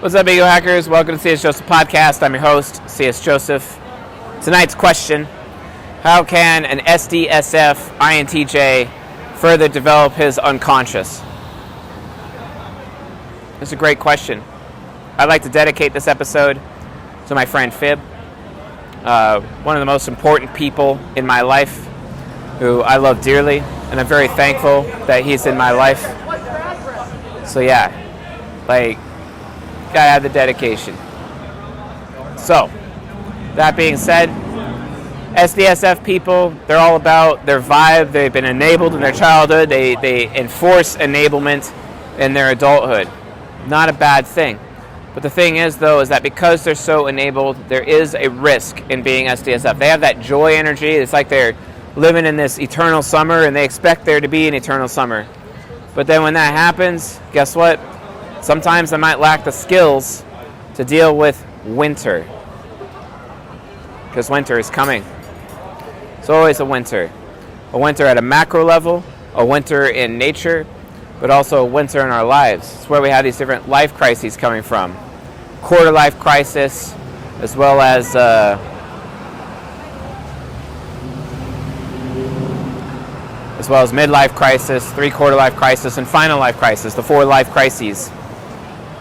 What's up, Ego Hackers? Welcome to CS Joseph Podcast. I'm your host, CS Joseph. Tonight's question: how can an SDSF INTJ further develop his unconscious? That's a great question. I'd like to dedicate this episode to my friend Fib, one of the most important people in my life, who I love dearly, and I'm very thankful that he's in my life. So yeah, gotta have the dedication. So, that being said, SDSF people, they're all about their vibe. They've been enabled in their childhood. They enforce enablement in their adulthood. Not a bad thing. But the thing is, though, is that because they're so enabled, there is a risk in being SDSF. They have that joy energy. It's like they're living in this eternal summer, and they expect there to be an eternal summer. But then when that happens, guess what? Sometimes they might lack the skills to deal with winter. Because winter is coming. It's always a winter. A winter at a macro level, a winter in nature, but also a winter in our lives. It's where we have these different life crises coming from. Quarter life crisis, as well as midlife crisis, three-quarter life crisis, and final life crisis, the 4 life crises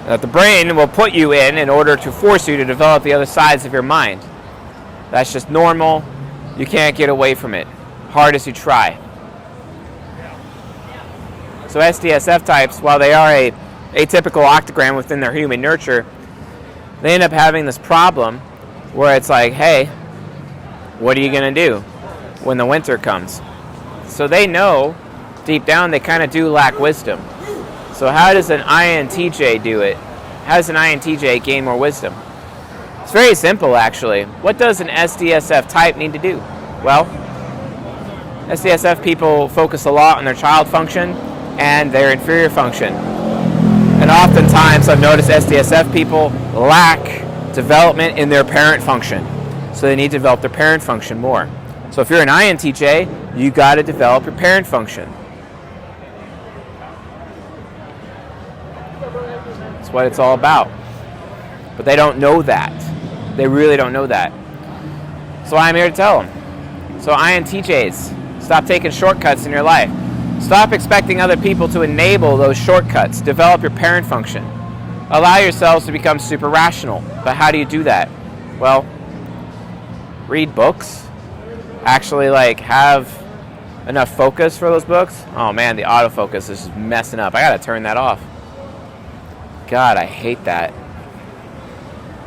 that the brain will put you in order to force you to develop the other sides of your mind. That's just normal. You can't get away from it, hard as you try. So SDSF types, while they are a atypical octagram within their human nurture, they end up having this problem where it's like, hey, what are you going to do when the winter comes? So they know, deep down, they kind of do lack wisdom. So how does an INTJ do it? How does an INTJ gain more wisdom? It's very simple, actually. What does an SDSF type need to do? Well, SDSF people focus a lot on their child function and their inferior function. And oftentimes, I've noticed SDSF people lack development in their parent function. So they need to develop their parent function more. So if you're an INTJ, you got to develop your parent function. That's what it's all about. But they don't know that. They really don't know that. So I'm here to tell them. So INTJs, stop taking shortcuts in your life. Stop expecting other people to enable those shortcuts. Develop your parent function. Allow yourselves to become super rational. But how do you do that? Well, read books. Actually, have enough focus for those books. Oh man, the autofocus is just messing up. I gotta turn that off. God, I hate that.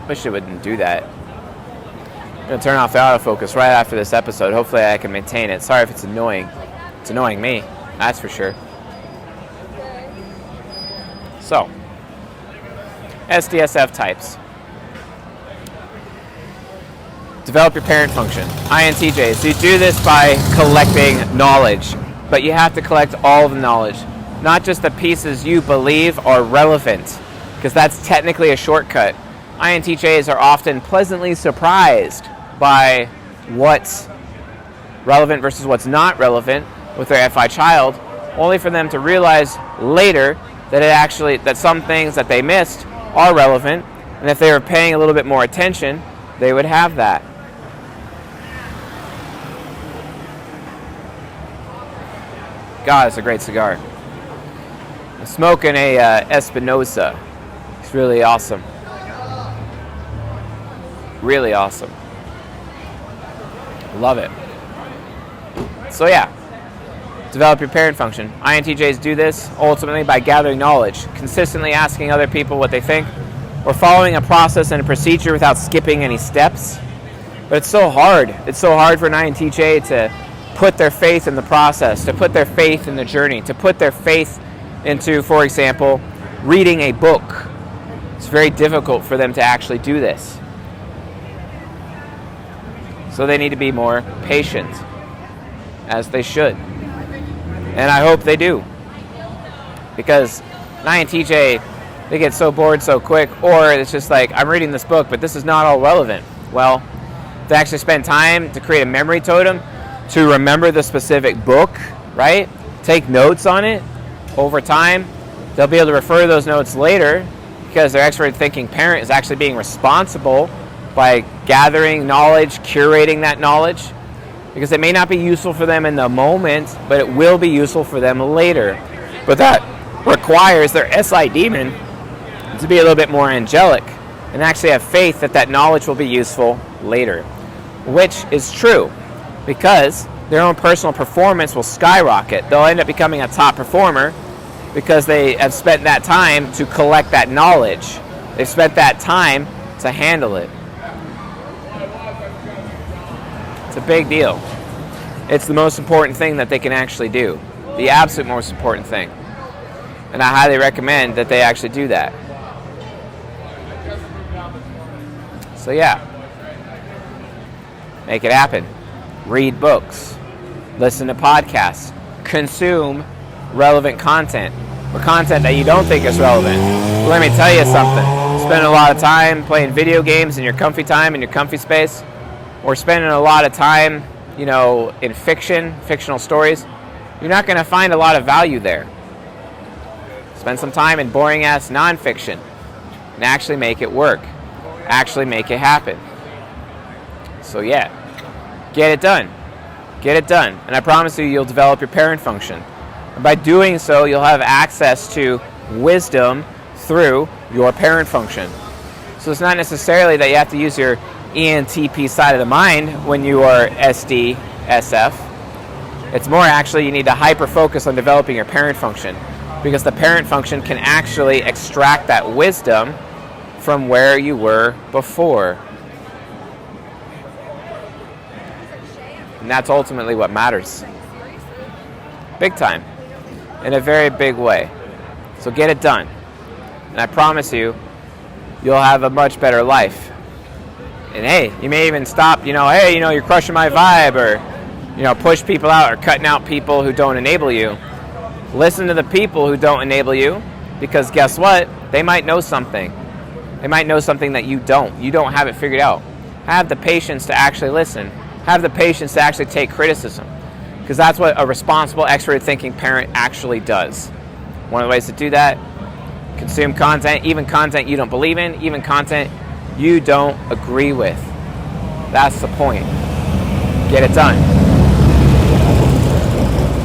Wish it wouldn't do that. I'm gonna turn off the autofocus right after this episode. Hopefully I can maintain it. Sorry if it's annoying. It's annoying me, that's for sure. So, SDSF types. Develop your parent function. INTJs, you do this by collecting knowledge, but you have to collect all of the knowledge, not just the pieces you believe are relevant, because that's technically a shortcut. INTJs are often pleasantly surprised by what's relevant versus what's not relevant with their FI child, only for them to realize later that some things that they missed are relevant, and if they were paying a little bit more attention, they would have that. God, it's a great cigar. I'm smoking a Espinosa. It's really awesome. Really awesome. Love it. So yeah, develop your parent function. INTJs do this ultimately by gathering knowledge, consistently asking other people what they think, or following a process and a procedure without skipping any steps. But it's so hard. It's so hard for an INTJ to put their faith in the process, to put their faith in the journey, to put their faith into, for example, reading a book. It's very difficult for them to actually do this. So they need to be more patient, as they should. And I hope they do. Because an INTJ, they get so bored so quick, or it's just like, I'm reading this book, but this is not all relevant. Well, if they actually spend time to create a memory totem, to remember the specific book, right? Take notes on it over time. They'll be able to refer to those notes later because their extroverted thinking parent is actually being responsible by gathering knowledge, curating that knowledge, because it may not be useful for them in the moment, but it will be useful for them later. But that requires their SI demon to be a little bit more angelic and actually have faith that that knowledge will be useful later, which is true, because their own personal performance will skyrocket. They'll end up becoming a top performer because they have spent that time to collect that knowledge. They've spent that time to handle it. It's a big deal. It's the most important thing that they can actually do. The absolute most important thing. And I highly recommend that they actually do that. So yeah. Make it happen. Read books. Listen to podcasts. Consume relevant content. Or content that you don't think is relevant. Let me tell you something. Spending a lot of time playing video games in your comfy time, in your comfy space, or spending a lot of time, in fictional stories, you're not going to find a lot of value there. Spend some time in boring-ass nonfiction and actually make it work. Actually make it happen. So yeah, get it done. Get it done. And I promise you, you'll develop your parent function. And by doing so, you'll have access to wisdom through your parent function. So it's not necessarily that you have to use your ENTP side of the mind when you are SDSF. It's more actually you need to hyper-focus on developing your parent function, because the parent function can actually extract that wisdom from where you were before. And that's ultimately what matters. Big time. In a very big way. So get it done. And I promise you, you'll have a much better life. And hey, you may even stop, you're crushing my vibe, or, push people out, or cutting out people who don't enable you. Listen to the people who don't enable you, because guess what? They might know something. They might know something that you don't. You don't have it figured out. Have the patience to actually listen. Have the patience to actually take criticism, because that's what a responsible, extroverted thinking parent actually does. One of the ways to do that, consume content, even content you don't believe in, even content you don't agree with. That's the point. Get it done.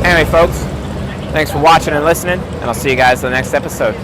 Anyway, folks, thanks for watching and listening, and I'll see you guys in the next episode.